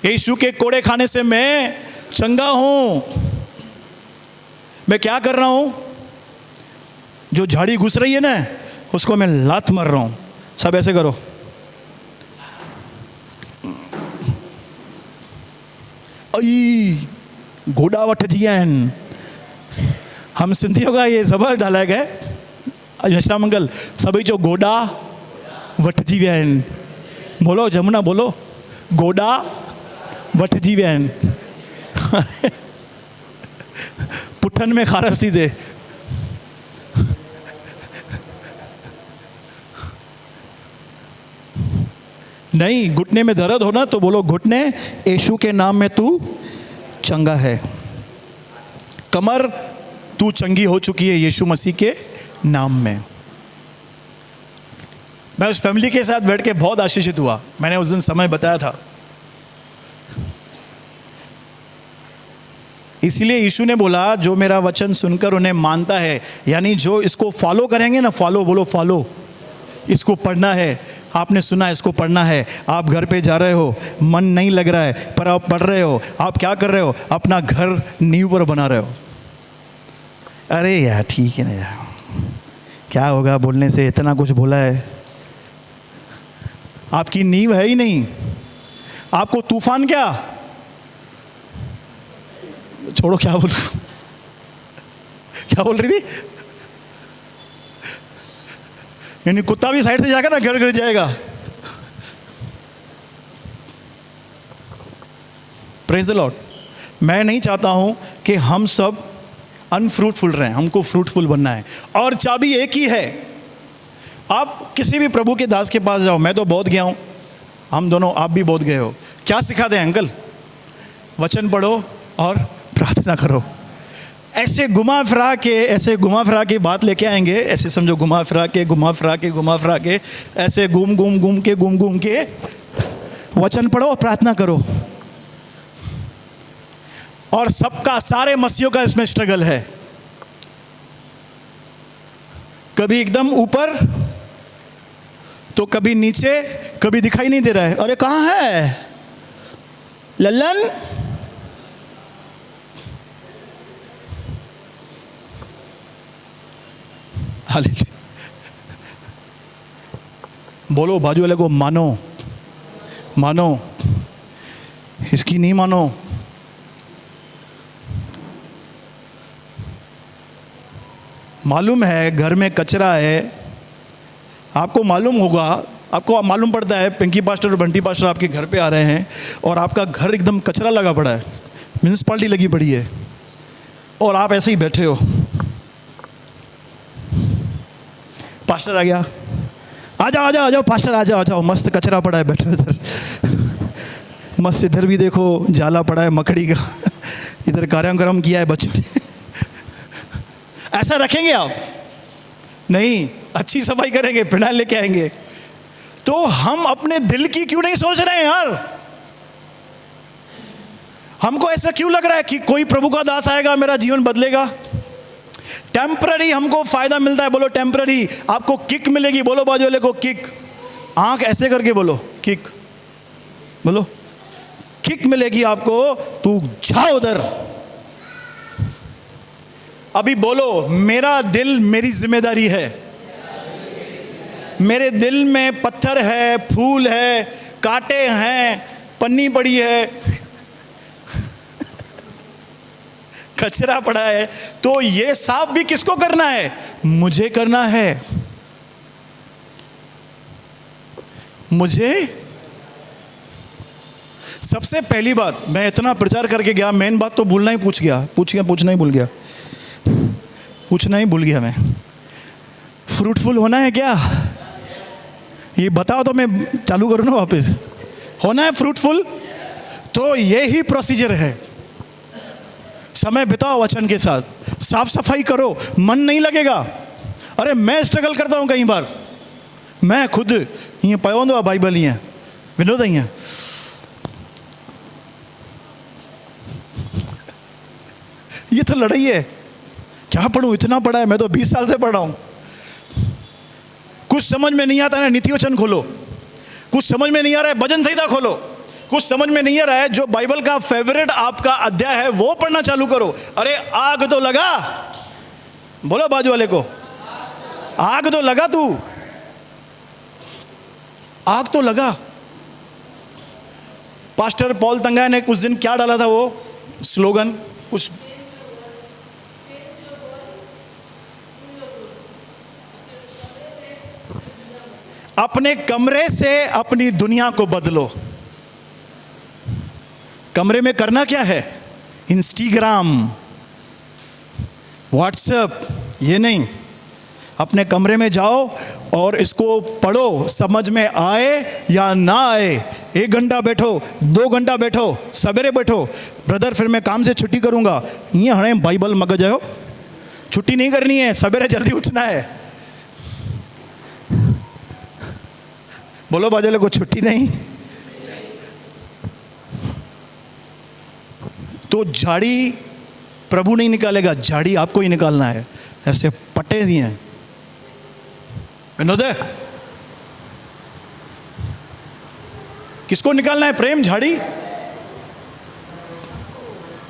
यीशु के कोड़े खाने से मैं चंगा हूँ। मैं क्या कर रहा हूँ? जो झाड़ी घुस रही है ना, उसको मैं लात मार रहा हूँ। सब ऐसे करो। आई घोड़ा वठ जियन, हम सिंधियों का ये जबर डाला गया यशरा मंगल, सभी जो गोडा वठजी वैन, बोलो जमुना, बोलो गोडा वठजी वैन। पुठन में खारस थी दे। नहीं, घुटने में दर्द हो ना तो बोलो घुटने यीशु के नाम में तू चंगा है। कमर तू चंगी हो चुकी है यीशु मसीह के नाम में। मैं उस फैमिली के साथ बैठ के बहुत आशीषित हुआ। मैंने उस दिन समय बताया था। इसीलिए यीशु ने बोला, जो मेरा वचन सुनकर उन्हें मानता है, यानी जो इसको फॉलो करेंगे ना, फॉलो बोलो, फॉलो, इसको पढ़ना है। आपने सुना, इसको पढ़ना है। आप घर पे जा रहे हो, मन नहीं लग रहा है, पर आप पढ़ रहे हो। आप क्या कर रहे हो? अपना घर नींव पर बना रहे हो। अरे यार ठीक है ना यार, क्या होगा बोलने से, इतना कुछ बोला है। आपकी नींव है ही नहीं। आपको तूफान क्या, छोड़ो, क्या बोल रही थी? यानी कुत्ता भी साइड से जाकर ना घर गिर जाएगा। Praise the Lord. मैं नहीं चाहता हूं कि हम सब अनफ्रूटफुल रहें, हमको फ्रूटफुल बनना है। और चाबी एक ही है। आप किसी भी प्रभु के दास के पास जाओ, मैं तो बहुत गया हूं, हम दोनों, आप भी बहुत गए हो। क्या सिखाते हैं अंकल? वचन पढ़ो और प्रार्थना करो। ऐसे घुमा फिरा के बात लेके आएंगे, ऐसे समझो, घुमा फिरा के ऐसे घूम के वचन पढ़ो और प्रार्थना करो। और सबका, सारे मसीहों का इसमें स्ट्रगल है। कभी एकदम ऊपर तो कभी नीचे, कभी दिखाई नहीं दे रहा है। अरे कहाँ है लल्लन? बोलो बाजू वाले को, मानो, इसकी नहीं मानो। मालूम है घर में कचरा है, आपको मालूम होगा, आपको मालूम पड़ता है पिंकी पास्टर और बंटी पास्टर आपके घर पे आ रहे हैं और आपका घर एकदम कचरा लगा पड़ा है, म्यूनिसिपालिटी लगी पड़ी है, और आप ऐसे ही बैठे हो। पास्टर आ गया, आ जाओ पास्टर, आ जाओ, मस्त कचरा पड़ा है, बैठो इधर, मस्त इधर भी देखो जाला पड़ा है मकड़ी का, इधर कार्यक्रम किया है बच्चों ने। ऐसा रखेंगे आप? नहीं, अच्छी सफाई करेंगे, फिनाइल लेके आएंगे। तो हम अपने दिल की क्यों नहीं सोच रहे हैं यार? हमको ऐसा क्यों लग रहा है कि कोई प्रभु का दास आएगा, मेरा जीवन बदलेगा? टेम्पररी हमको फायदा मिलता है, बोलो टेम्पररी। आपको किक मिलेगी, बोलो बाजू वाले को किक। आंख ऐसे करके बोलो किक, बोलो किक मिलेगी आपको, तू जा उधर। अभी बोलो, मेरा दिल मेरी जिम्मेदारी है। मेरे दिल में पत्थर है, फूल है, कांटे हैं, पन्नी पड़ी है, कचरा पड़ा है, तो ये साफ भी किसको करना है? मुझे करना है। मुझे सबसे पहली बात, मैं इतना प्रचार करके गया, मेन बात तो पूछना ही भूल गया मैं। फ्रूटफुल होना है क्या? ये बताओ तो मैं चालू करूं ना वापस। होना है फ्रूटफुल, तो ये ही प्रोसीजर है। समय बिताओ वचन के साथ, साफ सफाई करो, मन नहीं लगेगा। अरे मैं स्ट्रगल करता हूँ कई बार, मैं खुद ये पढ़ो बाइबल ही विनोद ही तो लड़ाई है, क्या पढ़ूं, इतना पढ़ा है, मैं तो 20 साल से पढ़ रहा हूं। कुछ समझ में नहीं आता है, नीति वचन खोलो। कुछ समझ में नहीं आ रहा है, भजन संहिता खोलो। कुछ समझ में नहीं आ रहा है, जो बाइबल का फेवरेट आपका अध्याय है वो पढ़ना चालू करो। अरे आग तो लगा, बोलो बाजू वाले को, आग तो लगा, तू आग तो लगा। पास्टर पॉल तंगाया ने कुछ दिन क्या डाला था, वो स्लोगन कुछ, अपने कमरे से अपनी दुनिया को बदलो। कमरे में करना क्या है, इंस्टाग्राम, व्हाट्सएप, ये नहीं। अपने कमरे में जाओ और इसको पढ़ो, समझ में आए या ना आए। 1 घंटा बैठो, 2 घंटा बैठो, सवेरे बैठो। ब्रदर फिर मैं काम से छुट्टी करूंगा, ये हणे बाइबल मगज आयो, छुट्टी नहीं करनी है, सवेरे जल्दी उठना है। बोलो बाजू को, छुट्टी नहीं। तो झाड़ी प्रभु नहीं निकालेगा, झाड़ी आपको ही निकालना है। ऐसे पटे दिए हैं विनोद, किसको निकालना है? प्रेम, झाड़ी,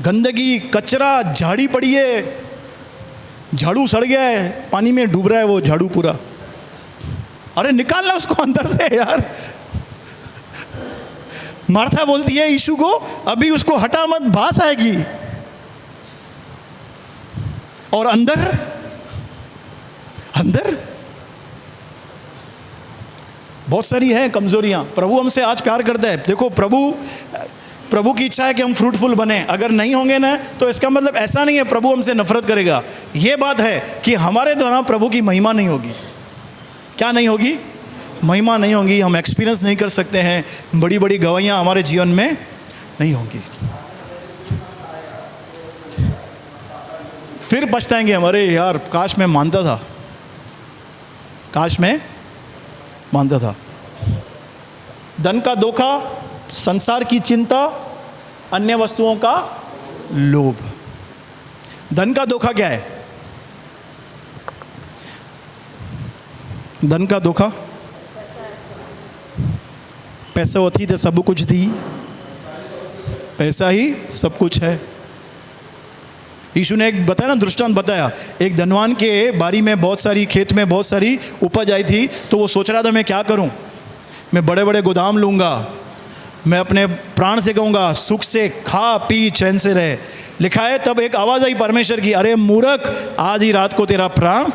गंदगी, कचरा, झाड़ी पड़ी है, झाड़ू सड़ गया है, पानी में डूब रहा है वो झाड़ू पूरा। अरे निकालना उसको अंदर से यार। मार्था बोलती है यीशु को, अभी उसको हटा मत, बास आएगी। और अंदर अंदर बहुत सारी है कमजोरियां। प्रभु हमसे आज प्यार करता है। देखो प्रभु की इच्छा है कि हम फ्रूटफुल बने। अगर नहीं होंगे ना तो इसका मतलब ऐसा नहीं है प्रभु हमसे नफरत करेगा। ये बात है कि हमारे द्वारा प्रभु की महिमा नहीं होगी। क्या नहीं होगी? महिमा नहीं होगी। हम एक्सपीरियंस नहीं कर सकते हैं, बड़ी बड़ी गवाहियां हमारे जीवन में नहीं होंगी। फिर पछताएंगे हम, अरे यार काश मैं मानता था, काश मैं मानता था। धन का धोखा, संसार की चिंता, अन्य वस्तुओं का लोभ। धन का धोखा क्या है? धन का धोखा, पैसा होती तो सब कुछ दी, पैसा ही सब कुछ है। यीशु ने एक बताया ना, दृष्टांत बताया। एक धनवान के बारी में बहुत सारी, खेत में बहुत सारी उपज आई थी, तो वो सोच रहा था मैं क्या करूं, मैं बड़े बड़े गोदाम लूंगा, मैं अपने प्राण से कहूंगा सुख से खा पी चैन से रहे। लिखा है तब एक आवाज आई परमेश्वर की, अरे मूर्ख, आज ही रात को तेरा प्राण।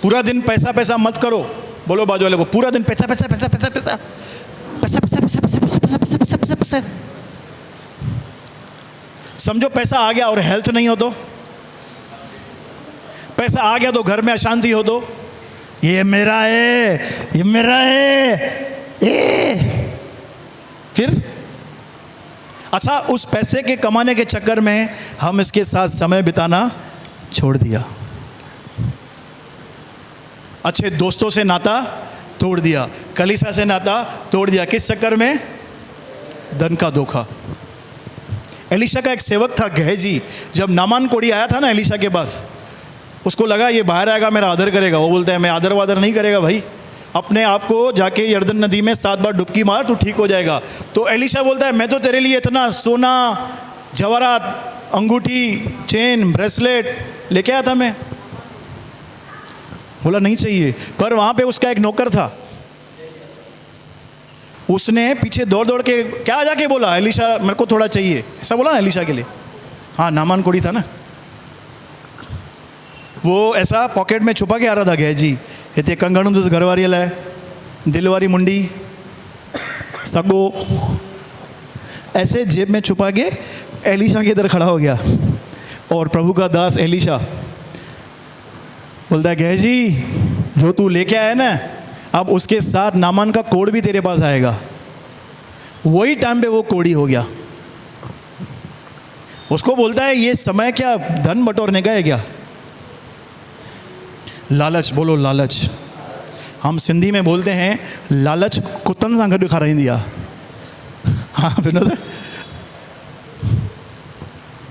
पूरा दिन पैसा पैसा मत करो। बोलो बाजू वाले को, पूरा दिन पैसा पैसा पैसा पैसा पैसा पैसा पैसा पैसा पैसा पैसा पैसा पैसा पैसा पैसा। समझो पैसा आ गया और हेल्थ नहीं हो तो, पैसा आ गया तो घर में अशांति हो तो, ये मेरा है, ये मेरा है, फिर अच्छा उस पैसे के कमाने के चक्कर में हम इसके साथ समय बिताना छोड़ दिया। अच्छे दोस्तों से नाता तोड़ दिया, कलीसिया से नाता तोड़ दिया। किस चक्कर में? धन का धोखा। एलीशा का एक सेवक था गेहजी, जब नामान कोढ़ी आया था ना एलीशा के पास, उसको लगा ये बाहर आएगा मेरा आदर करेगा। वो बोलता है मैं आदर वादर नहीं करेगा भाई, अपने आप को जाके यर्दन नदी में 7 बार डुबकी मार, तू ठीक हो जाएगा। तो एलीशा बोलता है मैं तो तेरे लिए इतना सोना, जवाहरात, अंगूठी, चेन, ब्रेसलेट लेके आया था मैं। बोला नहीं चाहिए। पर वहां पे उसका एक नौकर था, उसने पीछे दौड़ दौड़ के क्या जाके बोला, एलीशा मेरे को थोड़ा चाहिए, ऐसा बोला ना एलीशा के लिए। हाँ, नामान कोढ़ी था ना, वो ऐसा पॉकेट में छुपा के आ रहा था गेहजी। ये कंगणुं तुझ घरवारी लाए, दिलवारी मुंडी, सगो, ऐसे जेब में छुपा के एलीशा के इधर खड़ा हो गया। और प्रभु का दास एलीशा बोलता है गेहजी जो तू लेके आया ना, अब उसके साथ नामान का कोढ़ भी तेरे पास आएगा। वही टाइम पे वो कोढ़ी हो गया। उसको बोलता है ये समय क्या धन बटोरने का है क्या? लालच, बोलो लालच। हम सिंधी में बोलते हैं लालच कुतन सां गॾु खाराईंदी आहे। हाँ विनोद,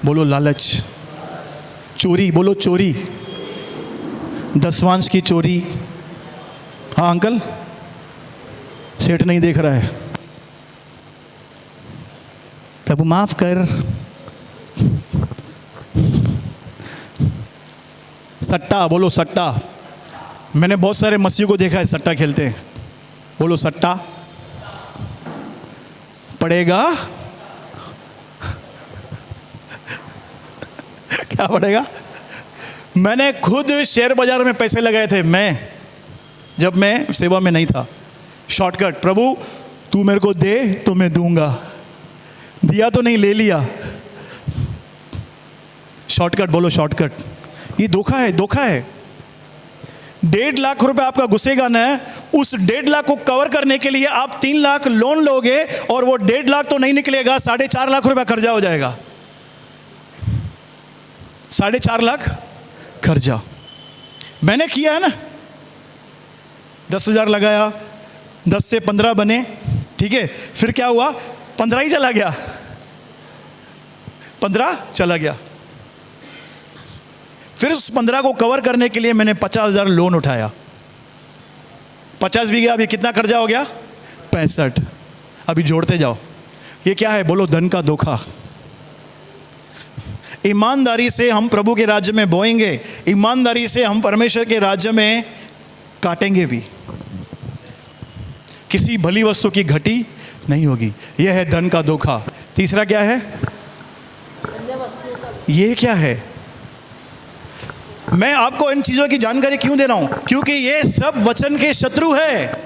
बोलो लालच। चोरी, बोलो चोरी, दसवांश की चोरी। हाँ अंकल, सेठ नहीं देख रहा है। प्रभु माफ कर। सट्टा, बोलो सट्टा। मैंने बहुत सारे मसीह को देखा है सट्टा खेलते हैं। बोलो सट्टा। पड़ेगा क्या पड़ेगा? मैंने खुद शेयर बाजार में पैसे लगाए थे, जब मैं सेवा में नहीं था। शॉर्टकट, प्रभु तू मेरे को दे तो मैं दूंगा, दिया तो नहीं, ले लिया। शॉर्टकट, बोलो शॉर्टकट। ये धोखा है, धोखा है। 1.5 लाख रुपए आपका घुसेगा ना, उस 1.5 लाख को कवर करने के लिए आप 3 लाख लोन लोगे और वो 1.5 लाख तो नहीं निकलेगा, 4.5 लाख रुपए कर्जा हो जाएगा। 4.5 लाख कर्जा मैंने किया है ना। 10,000 लगाया, 10 से 15 बने, ठीक है। फिर क्या हुआ, 15 ही चला गया, 15 चला गया। फिर उस 15 को कवर करने के लिए मैंने 50,000 लोन उठाया। 50 भी गया, अभी कितना कर्जा हो गया? 65। अभी जोड़ते जाओ। ये क्या है? बोलो धन का धोखा। ईमानदारी से हम प्रभु के राज्य में बोएंगे, ईमानदारी से हम परमेश्वर के राज्य में काटेंगे भी। किसी भली वस्तु की घटी नहीं होगी। यह है धन का धोखा। तीसरा क्या है? ये क्या है? मैं आपको इन चीजों की जानकारी क्यों दे रहा हूं? क्योंकि ये सब वचन के शत्रु है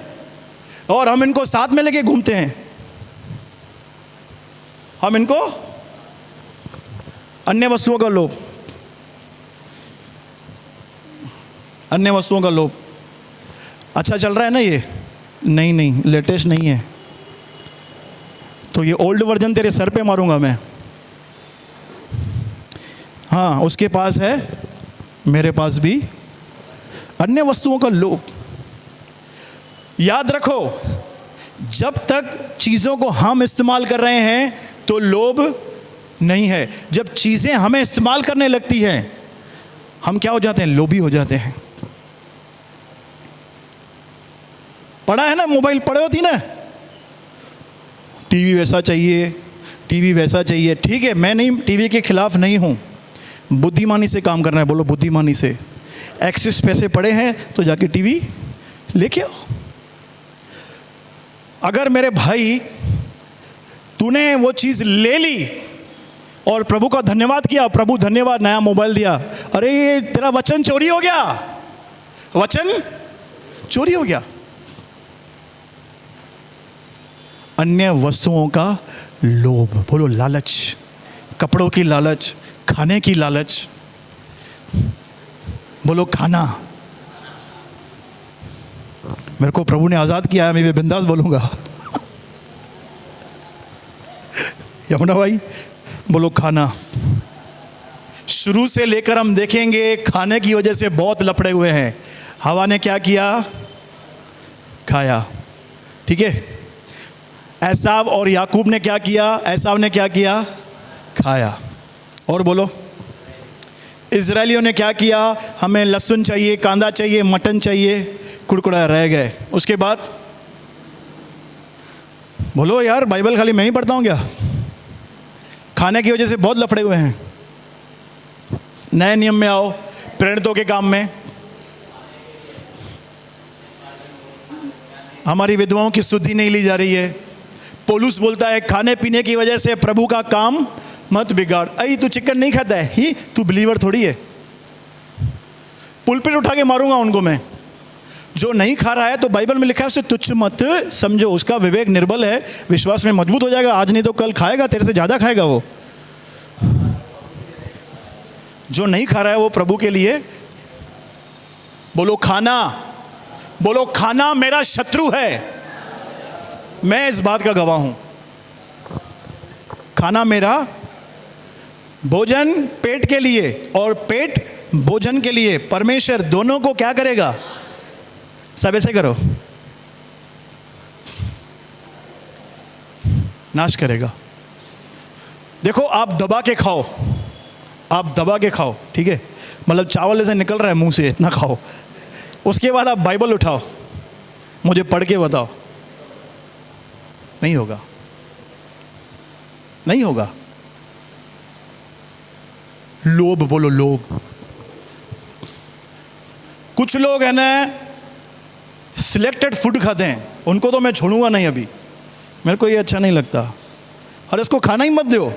और हम इनको साथ में लेके घूमते हैं। हम इनको, अन्य वस्तुओं का लोभ, अन्य वस्तुओं का लोभ। अच्छा चल रहा है ना ये? नहीं नहीं, लेटेस्ट नहीं है तो ये ओल्ड वर्जन तेरे सर पे मारूंगा मैं। हाँ, उसके पास है, मेरे पास भी। अन्य वस्तुओं का लोभ। याद रखो, जब तक चीज़ों को हम इस्तेमाल कर रहे हैं तो लोभ नहीं है। जब चीज़ें हमें इस्तेमाल करने लगती हैं, हम क्या हो जाते हैं? लोभी हो जाते हैं। पढ़ा है ना, मोबाइल पढ़े होती ना, टीवी वैसा चाहिए, टीवी वैसा चाहिए। ठीक है, मैं नहीं, टीवी के खिलाफ नहीं हूं। बुद्धिमानी से काम करना है, बोलो बुद्धिमानी से। एक्सेस पैसे पड़े हैं तो जाके टीवी लेके आओ। अगर मेरे भाई तूने वो चीज़ ले ली और प्रभु का धन्यवाद किया, प्रभु धन्यवाद नया मोबाइल दिया, अरे ये तेरा वचन चोरी हो गया, वचन चोरी हो गया। अन्य वस्तुओं का लोभ, बोलो लालच। कपड़ों की लालच, खाने की लालच, बोलो खाना। मेरे को प्रभु ने आज़ाद किया है, मैं बिंदास बोलूँगा। यमुना भाई बोलो खाना। शुरू से लेकर हम देखेंगे खाने की वजह से बहुत लफड़े हुए हैं। हवा ने क्या किया? खाया, ठीक है। एसाव और याकूब ने क्या किया? एसाव ने क्या किया? खाया। और बोलो, इजरायलियों ने क्या किया? हमें लहसुन चाहिए, कांदा चाहिए, मटन चाहिए, कुड़कुड़ा रह गए। उसके बाद बोलो यार, बाइबल खाली मैं ही पढ़ता हूँ क्या? खाने की वजह से बहुत लफड़े हुए हैं। नए नियम में आओ, प्रेरितों के काम में हमारी विधवाओं की शुद्धि नहीं ली जा रही है। पौलुस बोलता है खाने पीने की वजह से प्रभु का काम मत बिगाड़। अई तू चिकन नहीं खाता है ही, तू बिलीवर थोड़ी है। पुलपिट उठा के मारूंगा उनको मैं। जो नहीं खा रहा है तो बाइबल में लिखा है उसे तुच्छ मत समझो, उसका विवेक निर्बल है, विश्वास में मजबूत हो जाएगा, आज नहीं तो कल खाएगा, तेरे से ज़्यादा खाएगा वो। जो नहीं खा रहा है वो प्रभु के लिए, बोलो खाना, बोलो खाना मेरा शत्रु है। मैं इस बात का गवाह हूं। खाना मेरा, भोजन पेट के लिए और पेट भोजन के लिए, परमेश्वर दोनों को क्या करेगा? सब ऐसे करो। नाश करेगा। देखो, आप दबा के खाओ, आप दबा के खाओ, ठीक है, मतलब चावल ऐसे निकल रहा है मुंह से, इतना खाओ। उसके बाद आप बाइबल उठाओ, मुझे पढ़ के बताओ, नहीं होगा, नहीं होगा। लोभ, बोलो लोभ। कुछ लोग है ना सिलेक्टेड फूड खाते हैं, उनको तो मैं छोड़ूंगा नहीं अभी, मेरे को ये अच्छा नहीं लगता, और इसको खाना ही मत दो,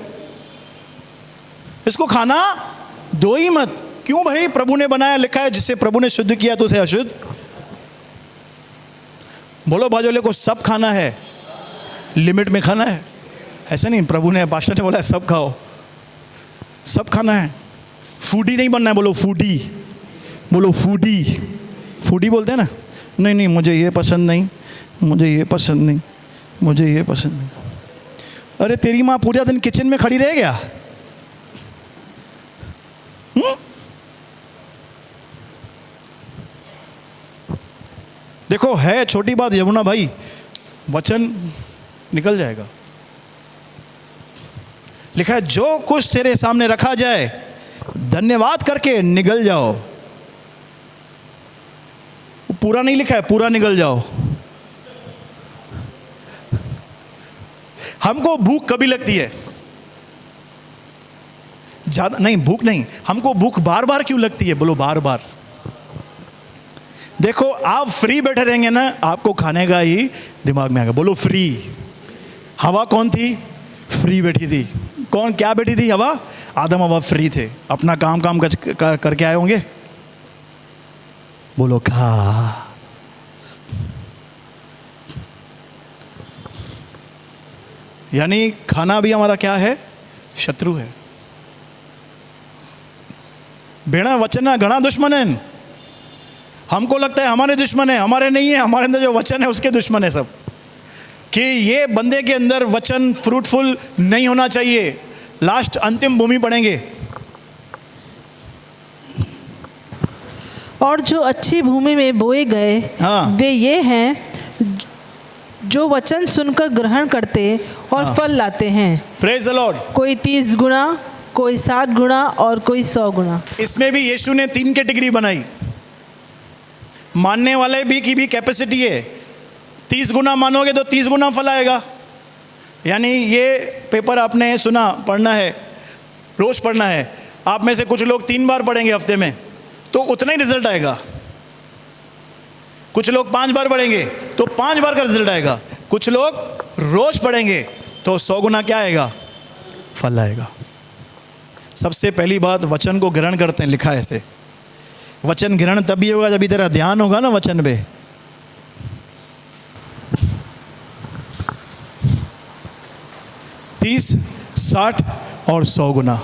इसको खाना दो ही मत। क्यों भाई? प्रभु ने बनाया, लिखा है जिसे प्रभु ने शुद्ध किया तो उसे अशुद्ध। बोलो बाजोले को सब खाना है, लिमिट में खाना है, ऐसा नहीं। प्रभु ने, पास्टर ने बोला है सब खाओ, सब खाना है। फूडी नहीं बनना है, बोलो फूडी, बोलो फूडी। फूडी बोलते हैं ना, नहीं नहीं मुझे ये पसंद नहीं, मुझे ये पसंद नहीं, मुझे ये पसंद नहीं। अरे तेरी माँ पूरा दिन किचन में खड़ी रह गया? देखो, है छोटी बात यमुना भाई, वचन निकल जाएगा। लिखा है जो कुछ तेरे सामने रखा जाए धन्यवाद करके निगल जाओ। पूरा नहीं लिखा है, पूरा निगल जाओ। हमको भूख कभी लगती है? ज्यादा नहीं, भूख नहीं, हमको भूख बार बार क्यों लगती है? बोलो बार बार। देखो, आप फ्री बैठे रहेंगे ना, आपको खाने का ही दिमाग में आएगा। बोलो फ्री। हवा कौन थी? फ्री बैठी थी। कौन, क्या बैठी थी? हवा। आदम हवा फ्री थे, अपना काम करके आए होंगे। बोलो खा। यानी खाना भी हमारा क्या है? शत्रु है। बेड़ा वचन घना दुश्मन है। हमको लगता है हमारे दुश्मन है, हमारे नहीं है। हमारे अंदर जो वचन है उसके दुश्मन है सब। कि ये बंदे के अंदर वचन फ्रूटफुल नहीं होना चाहिए, लास्ट अंतिम भूमि पड़ेंगे। और जो अच्छी भूमि में बोए गए, हाँ। वे ये हैं जो वचन सुनकर ग्रहण करते और फल लाते हैं। Praise the Lord. कोई 30 गुना, कोई 60 गुना और कोई 100 गुना। इसमें भी यीशु ने 3 कैटेगरी बनाई। मानने वाले भी की भी कैपेसिटी है। 30 गुना मानोगे तो 30 गुना फल आएगा। यानी ये पेपर आपने सुना, पढ़ना है, रोज पढ़ना है। आप में से कुछ लोग 3 बार पढ़ेंगे हफ्ते में तो उतना ही रिजल्ट आएगा। कुछ लोग 5 बार पढ़ेंगे तो 5 बार का रिजल्ट आएगा। कुछ लोग रोज पढ़ेंगे तो 100 गुना क्या आएगा? फल आएगा। सबसे पहली बात, वचन को ग्रहण करते हैं। लिखा है ऐसे, वचन ग्रहण तभी होगा जब तेरा ध्यान होगा ना वचन पे। तीस, 60 और 100 गुना।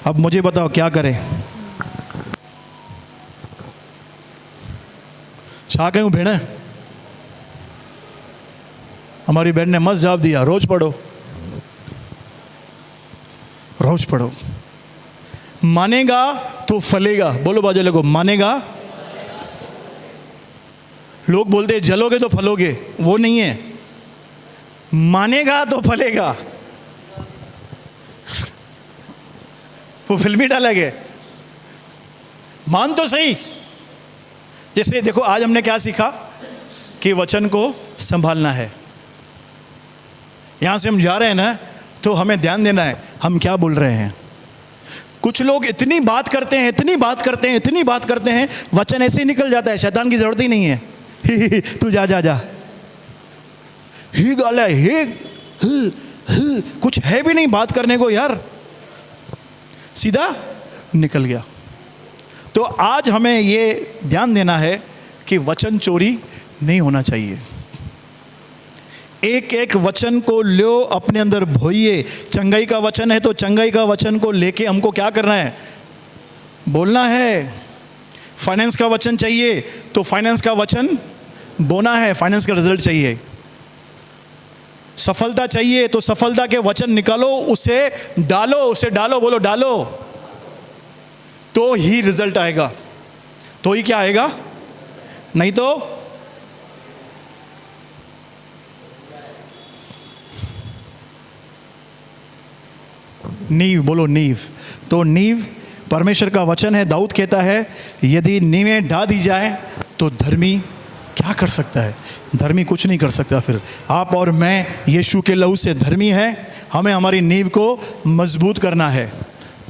अब मुझे बताओ क्या करें? छा कहूँ भेड़? हमारी बहन ने मस्त जवाब दिया, रोज पढ़ो, रोज पढ़ो। मानेगा तो फलेगा। बोलो बाजू लगो, मानेगा। लोग बोलते हैं जलोगे तो फलोगे, वो नहीं है। मानेगा तो फलेगा। वो फिल्मी डाला गया। मान तो सही। जैसे देखो, आज हमने क्या सीखा कि वचन को संभालना है। यहां से हम जा रहे हैं ना, तो हमें ध्यान देना है हम क्या बोल रहे हैं। कुछ लोग इतनी बात करते हैं, इतनी बात करते हैं, इतनी बात करते हैं, वचन ऐसे ही निकल जाता है। शैतान की जरूरत ही नहीं है। तू जा जा जा, ही गाला है, कुछ है भी नहीं बात करने को यार, सीधा निकल गया। तो आज हमें ये ध्यान देना है कि वचन चोरी नहीं होना चाहिए। एक एक वचन को लो, अपने अंदर भोइए। चंगाई का वचन है तो चंगाई का वचन को लेके हमको क्या करना है? बोलना है। फाइनेंस का वचन चाहिए तो फाइनेंस का वचन बोना है, फाइनेंस का रिजल्ट चाहिए। सफलता चाहिए तो सफलता के वचन निकालो, उसे डालो, बोलो डालो, तो ही रिजल्ट आएगा। तो ही क्या आएगा? नहीं तो नींव, बोलो नींव। तो नींव परमेश्वर का वचन है। दाऊद कहता है यदि नींवें ढा दी जाए तो धर्मी क्या कर सकता है? धर्मी कुछ नहीं कर सकता। फिर आप और मैं यीशु के लहू से धर्मी हैं। हमें हमारी नींव को मजबूत करना है।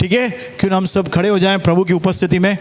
ठीक है, क्यों हम सब खड़े हो जाएं प्रभु की उपस्थिति में।